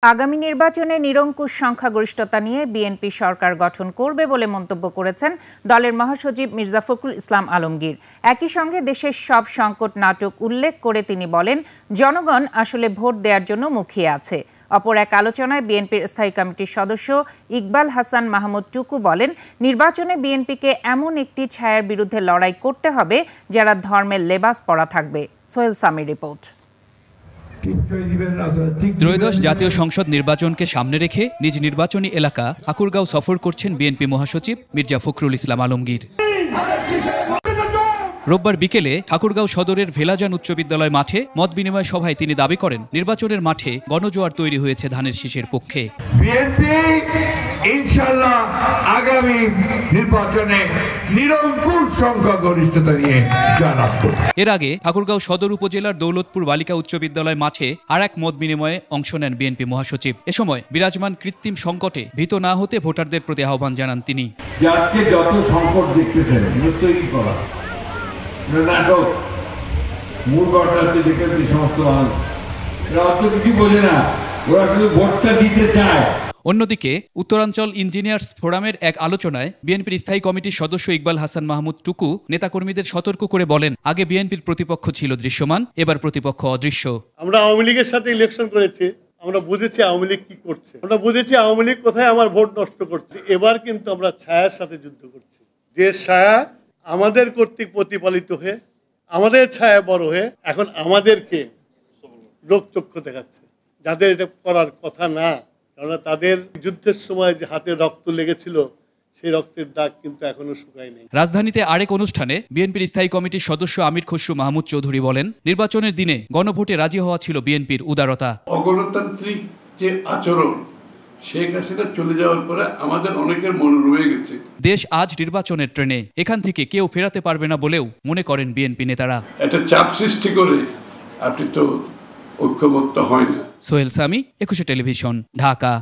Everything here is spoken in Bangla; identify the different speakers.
Speaker 1: আগামী নির্বাচনে নিরঙ্কুশ সংখ্যাগরিষ্ঠতা নিয়ে বিএনপি সরকার গঠন করবে বলে মন্তব্য করেছেন দলের মহাসচিব মির্জা ফখরুল ইসলাম আলমগীর। একই সঙ্গে দেশের সব সংকট নাটক উল্লেখ করে তিনি বলেন, জনগণ আসলে ভোট দেওয়ার জন্য মুখিয়ে আছে। অপর এক আলোচনায় বিএনপির স্থায়ী কমিটির সদস্য ইকবাল হাসান মাহমুদ টুকু বলেন, নির্বাচনে বিএনপিকে এমন একটি ছায়ার বিরুদ্ধে লড়াই করতে হবে যারা ধর্মের লেবাস পরা থাকবে। সোহেল সামির রিপোর্ট।
Speaker 2: ত্রয়োদশ জাতীয় সংসদ নির্বাচনকে সামনে রেখে নিজ নির্বাচনী এলাকা ঠাকুরগাঁও সফর করছেন বিএনপি মহাসচিব মির্জা ফখরুল ইসলাম আলমগীর। রোববার বিকেলে ঠাকুরগাঁও সদরের ভেলাজান উচ্চ বিদ্যালয় মাঠে মত বিনিময় সভায় তিনি দাবি করেন, নির্বাচনের মাঠে গণজোয়ার তৈরি হয়েছে ধানের শীষের পক্ষে।
Speaker 3: বিএনপি ইনশাআল্লাহ আগামী নির্বাচনে নিরঙ্কুশ সংখ্যাগরিষ্ঠতা নিয়ে জয়লাভ করবে।
Speaker 2: এর আগে ঠাকুরগাঁও সদর উপজেলার দৌলতপুর বালিকা উচ্চ বিদ্যালয় মাঠে আর এক মত বিনিময়ে অংশ নেন বিএনপি মহাসচিব। এ সময় বিরাজমান কৃত্রিম সংকটে ভীত না হতে ভোটারদের প্রতি আহ্বান জানান তিনি।
Speaker 4: আজকে যত সংকট দেখতেছেন তৈরি করা নাটক, মূল ঘটনা হচ্ছে দেখবেন যে সমস্ত মানুষ এরা অত কিছু বোঝে না, ওরা শুধু ভোটটা দিতে চায়।
Speaker 2: অন্যদিকে উত্তরাঞ্চল ইঞ্জিনিয়ার্স ফোরামের এক আলোচনায় বিএনপির স্থায়ী কমিটির সদস্য ইকবাল হাসান মাহমুদ টুকু নেতাকর্মীদের সতর্ক করে বলেন, আগে বিএনপির প্রতিপক্ষ ছিল দৃশ্যমান, এবার প্রতিপক্ষ অদৃশ্য।
Speaker 5: আমরা আওয়ামী লীগের সাথে ইলেকশন করেছি, আমরা বুঝেছি আওয়ামী লীগ কি করছে, আমরা বুঝেছি আওয়ামী লীগ কোথায় আমার ভোট নষ্ট করছে। এবার কিন্তু আমরা ছায়ার সাথে যুদ্ধ করছি, যে ছায়া আমাদের কর্তৃক প্রতিপালিত হয়ে আমাদের ছায়া বড় হয়ে এখন আমাদেরকে রোগচক্ষু দেখাচ্ছে, যাদের এটা করার কথা না। কেননা তাদের যুদ্ধের সময় যে হাতে রক্ত লেগেছিল সেই রক্তের দাগ কিন্তু এখনো শুকায়নি।
Speaker 2: রাজধানীতে আরেক অনুষ্ঠানে বিএনপির স্থায়ী কমিটির সদস্য আমির খসরু মাহমুদ চৌধুরী বলেন, নির্বাচনের দিনে গণভোটে রাজি হওয়া ছিল বিএনপির উদারতা।
Speaker 6: অগণতান্ত্রিক যে আচরণ শেখ হাসিনা চলে যাওয়ার পরে আমাদের অনেকের মনে রয়ে গেছে।
Speaker 2: দেশ আজ নির্বাচনের ট্রেনে, এখান থেকে কেউ ফেরাতে পারবে না বলেও মনে করেন বিএনপি নেতারা।
Speaker 6: একটা চাপ সৃষ্টি করে আপনি তো ঐক্যবদ্ধ হয় না।
Speaker 2: সোহেল সামি, 21 টেলিভিশন, ঢাকা।